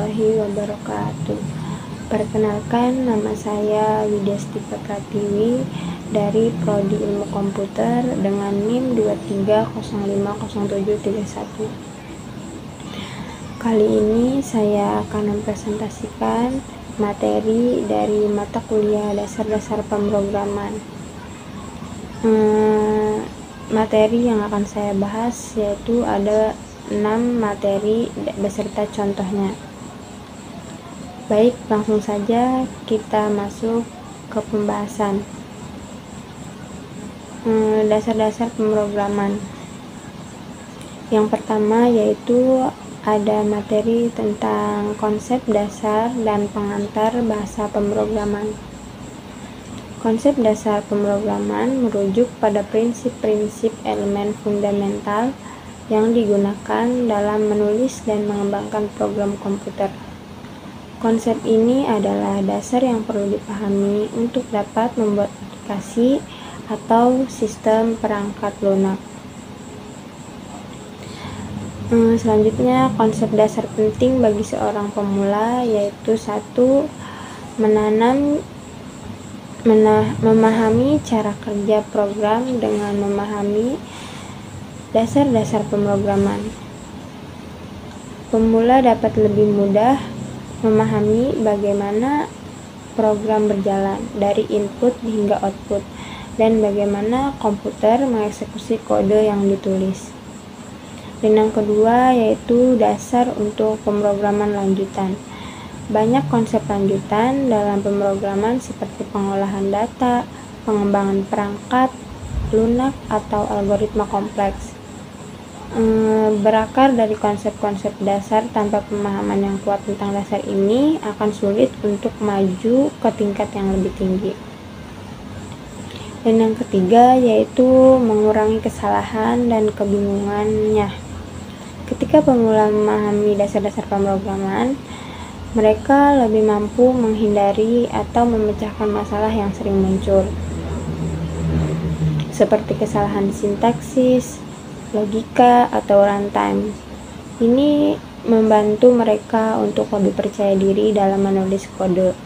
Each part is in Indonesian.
warahmatullahi wabarakatuh. Perkenalkan, nama saya Widyastika Pratiwi dari Prodi Ilmu Komputer dengan NIM 23050731. Kali ini saya akan mempresentasikan materi dari mata kuliah dasar-dasar pemrograman. Materi yang akan saya bahas yaitu ada 6 materi beserta contohnya. Baik, langsung saja kita masuk ke pembahasan. Dasar-dasar pemrograman. Yang pertama yaitu ada materi tentang konsep dasar dan pengantar bahasa pemrograman. Konsep dasar pemrograman merujuk pada prinsip-prinsip elemen fundamental yang digunakan dalam menulis dan mengembangkan program komputer. Konsep ini adalah dasar yang perlu dipahami untuk dapat membuat aplikasi atau sistem perangkat lunak. Selanjutnya, konsep dasar penting bagi seorang pemula yaitu 1. Memahami cara kerja program dengan memahami dasar-dasar pemrograman. Pemula dapat lebih mudah memahami bagaimana program berjalan dari input hingga output dan bagaimana komputer mengeksekusi kode yang ditulis. Dan yang kedua yaitu dasar untuk pemrograman lanjutan. Banyak konsep lanjutan dalam pemrograman seperti pengolahan data, pengembangan perangkat lunak atau algoritma kompleks. Berakar dari konsep-konsep dasar tanpa pemahaman yang kuat tentang dasar ini akan sulit untuk maju ke tingkat yang lebih tinggi. Dan yang ketiga yaitu mengurangi kesalahan dan kebingungannya. Ketika pemula memahami dasar-dasar pemrograman, mereka lebih mampu menghindari atau memecahkan masalah yang sering muncul, seperti kesalahan sintaksis, logika, atau runtime. Ini membantu mereka untuk lebih percaya diri dalam menulis kode.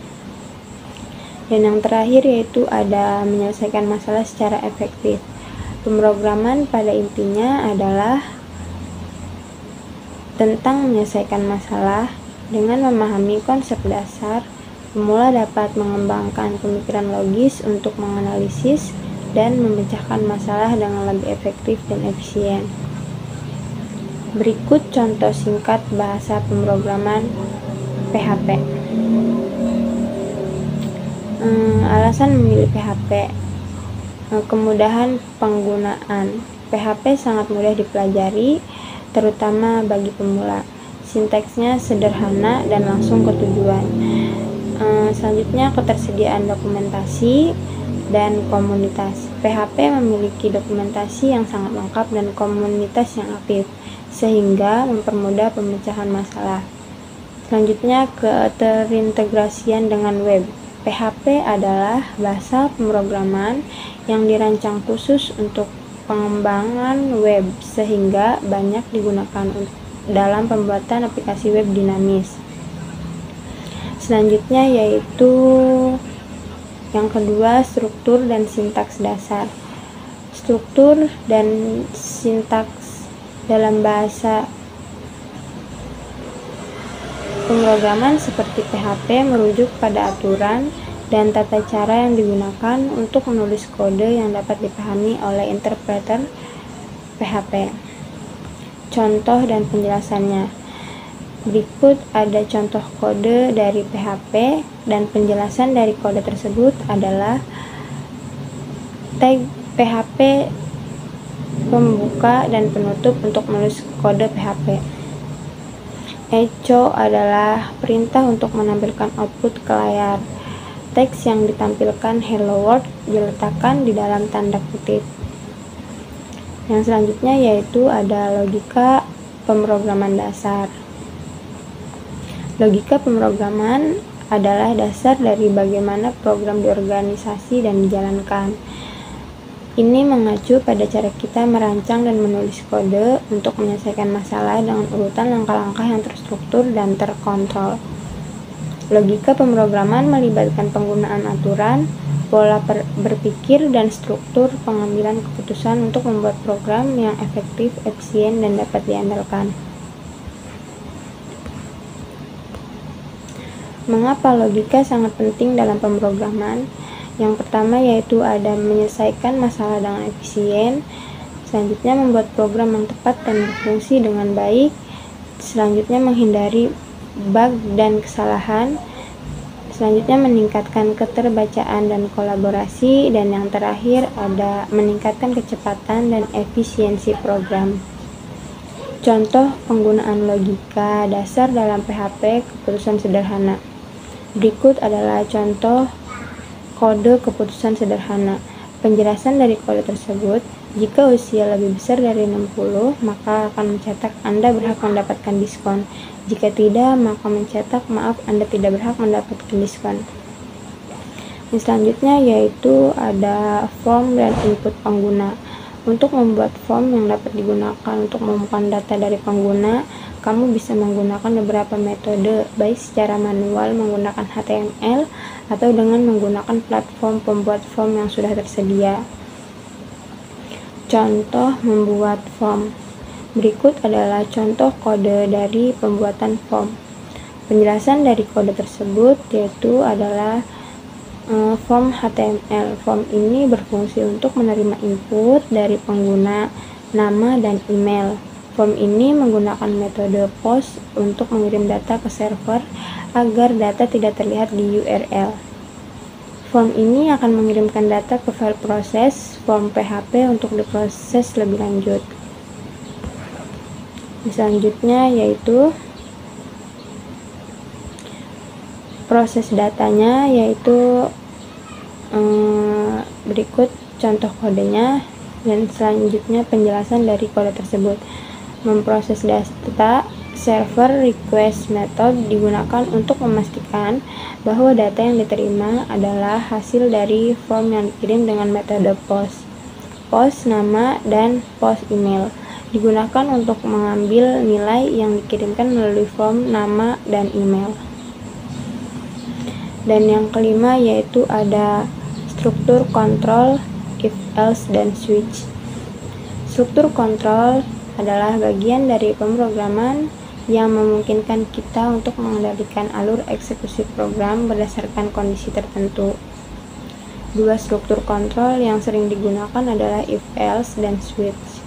Dan yang terakhir yaitu ada menyelesaikan masalah secara efektif. Pemrograman pada intinya adalah tentang menyelesaikan masalah. Dengan memahami konsep dasar, pemula dapat mengembangkan pemikiran logis untuk menganalisis dan memecahkan masalah dengan lebih efektif dan efisien. Berikut contoh singkat bahasa pemrograman PHP. Alasan memilih PHP. Kemudahan penggunaan. PHP sangat mudah dipelajari, terutama bagi pemula. Sintaksnya sederhana dan langsung ke tujuan. Selanjutnya, ketersediaan dokumentasi dan komunitas. PHP memiliki dokumentasi yang sangat lengkap dan komunitas yang aktif, sehingga mempermudah pemecahan masalah. Selanjutnya, keterintegrasian dengan web. PHP adalah bahasa pemrograman yang dirancang khusus untuk pengembangan web, sehingga banyak digunakan dalam pembuatan aplikasi web dinamis. Selanjutnya yaitu yang kedua, struktur dan sintaks dasar. Struktur dan sintaks dalam bahasa pemrograman seperti PHP merujuk pada aturan dan tata cara yang digunakan untuk menulis kode yang dapat dipahami oleh interpreter PHP. Contoh dan penjelasannya. Berikut ada contoh kode dari PHP dan penjelasan dari kode tersebut adalah tag PHP pembuka dan penutup untuk menulis kode PHP. Echo adalah perintah untuk menampilkan output ke layar. Teks yang ditampilkan hello world diletakkan di dalam tanda kutip. Yang selanjutnya yaitu ada logika pemrograman dasar. Logika pemrograman adalah dasar dari bagaimana program diorganisasi dan dijalankan. Ini mengacu pada cara kita merancang dan menulis kode untuk menyelesaikan masalah dengan urutan langkah-langkah yang terstruktur dan terkontrol. Logika pemrograman melibatkan penggunaan aturan, pola berpikir, dan struktur pengambilan keputusan untuk membuat program yang efektif, efisien, dan dapat diandalkan. Mengapa logika sangat penting dalam pemrograman? Yang pertama yaitu ada menyelesaikan masalah dengan efisien, selanjutnya membuat program yang tepat dan berfungsi dengan baik, selanjutnya menghindari bug dan kesalahan, selanjutnya meningkatkan keterbacaan dan kolaborasi, dan yang terakhir ada meningkatkan kecepatan dan efisiensi program. Contoh penggunaan logika dasar dalam PHP keputusan sederhana. Berikut adalah contoh kode keputusan sederhana. Penjelasan dari kode tersebut, jika usia lebih besar dari 60, maka akan mencetak Anda berhak mendapatkan diskon. Jika tidak, maka mencetak maaf Anda tidak berhak mendapatkan diskon. Yang selanjutnya yaitu ada form dan input pengguna. Untuk membuat form yang dapat digunakan untuk memasukkan data dari pengguna, kamu bisa menggunakan beberapa metode, baik secara manual menggunakan HTML atau dengan menggunakan platform pembuat form yang sudah tersedia. Contoh membuat form. Berikut adalah contoh kode dari pembuatan form. Penjelasan dari kode tersebut yaitu adalah form HTML. Form ini berfungsi untuk menerima input dari pengguna, nama, dan email. Form ini menggunakan metode POST untuk mengirim data ke server agar data tidak terlihat di URL. Form ini akan mengirimkan data ke file proses form PHP untuk diproses lebih lanjut. Selanjutnya yaitu proses datanya, yaitu berikut contoh kodenya, dan selanjutnya penjelasan dari kode tersebut. Memproses data, server request method digunakan untuk memastikan bahwa data yang diterima adalah hasil dari form yang dikirim dengan metode POST. POST nama dan POST email digunakan untuk mengambil nilai yang dikirimkan melalui form nama dan email. Dan yang kelima yaitu ada struktur kontrol, if else, dan switch. Struktur kontrol adalah bagian dari pemrograman yang memungkinkan kita untuk mengendalikan alur eksekusi program berdasarkan kondisi tertentu. Dua struktur kontrol yang sering digunakan adalah if else dan switch.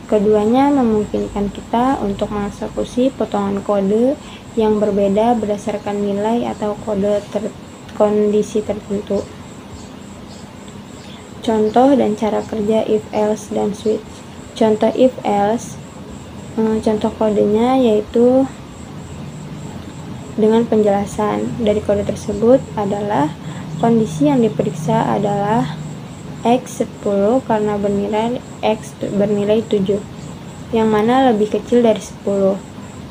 Keduanya memungkinkan kita untuk mengeksekusi potongan kode yang berbeda berdasarkan nilai atau kondisi tertentu. Contoh dan cara kerja if else dan switch. Contoh if else, contoh kodenya yaitu dengan penjelasan dari kode tersebut adalah kondisi yang diperiksa adalah X 10 karena bernilai 7, yang mana lebih kecil dari 10.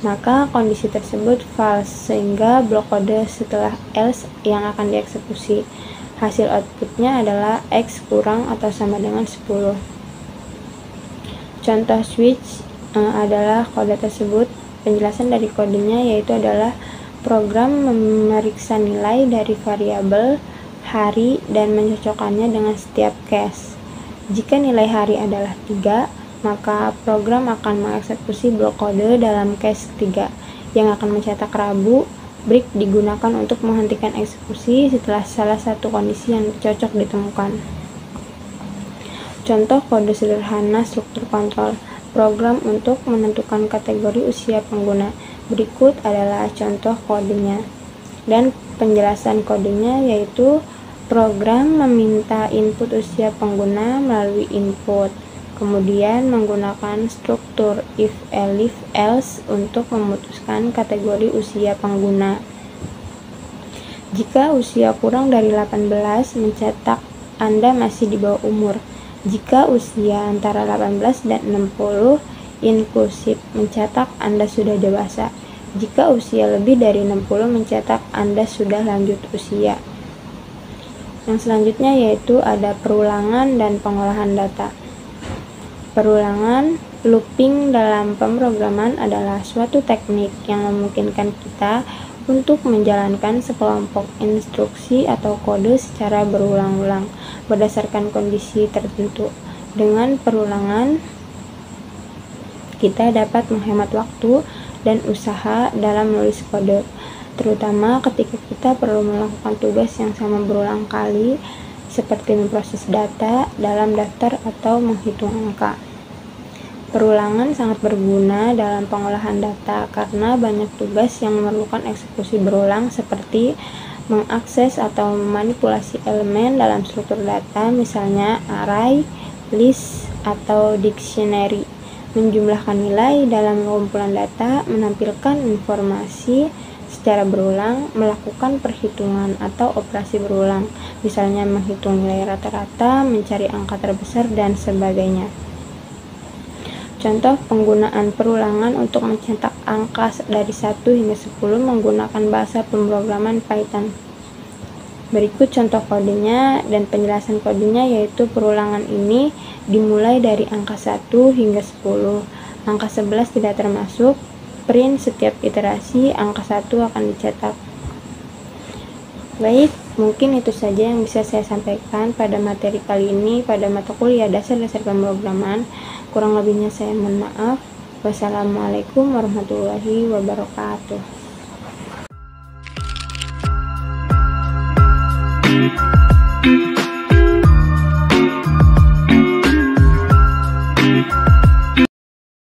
Maka kondisi tersebut false, sehingga blok kode setelah else yang akan dieksekusi. Hasil outputnya adalah X kurang atau sama dengan 10. Contoh switch adalah kode tersebut. Penjelasan dari kodenya yaitu adalah program memeriksa nilai dari variabel hari dan mencocokkannya dengan setiap case. Jika nilai hari adalah 3, maka program akan mengeksekusi blok kode dalam case 3 yang akan mencetak Rabu. Break digunakan untuk menghentikan eksekusi setelah salah satu kondisi yang cocok ditemukan. Contoh kode sederhana struktur kontrol. Program untuk menentukan kategori usia pengguna. Berikut adalah contoh kodenya. Dan penjelasan kodenya yaitu program meminta input usia pengguna melalui input. Kemudian menggunakan struktur if else untuk memutuskan kategori usia pengguna. Jika usia kurang dari 18, mencetak Anda masih di bawah umur. Jika usia antara 18 dan 60, inklusif, mencetak Anda sudah dewasa. Jika usia lebih dari 60, mencetak Anda sudah lanjut usia. Yang selanjutnya yaitu ada perulangan dan pengolahan data. Perulangan, looping dalam pemrograman adalah suatu teknik yang memungkinkan kita untuk menjalankan sekelompok instruksi atau kode secara berulang-ulang berdasarkan kondisi tertentu. Dengan perulangan, kita dapat menghemat waktu dan usaha dalam menulis kode, terutama ketika kita perlu melakukan tugas yang sama berulang kali, seperti memproses data dalam daftar atau menghitung angka. Perulangan sangat berguna dalam pengolahan data karena banyak tugas yang memerlukan eksekusi berulang, seperti mengakses atau memanipulasi elemen dalam struktur data, misalnya array, list, atau dictionary, menjumlahkan nilai dalam kumpulan data, menampilkan informasi secara berulang, melakukan perhitungan atau operasi berulang, misalnya menghitung nilai rata-rata, mencari angka terbesar, dan sebagainya. Contoh penggunaan perulangan untuk mencetak angka dari 1 hingga 10 menggunakan bahasa pemrograman Python. Berikut contoh kodenya dan penjelasan kodenya, yaitu perulangan ini dimulai dari angka 1 hingga 10. Angka 11 tidak termasuk. Print setiap iterasi angka 1 akan dicetak. Baik, mungkin itu saja yang bisa saya sampaikan pada materi kali ini pada mata kuliah dasar-dasar pemrograman. Kurang lebihnya saya mohon maaf. Wassalamualaikum warahmatullahi wabarakatuh.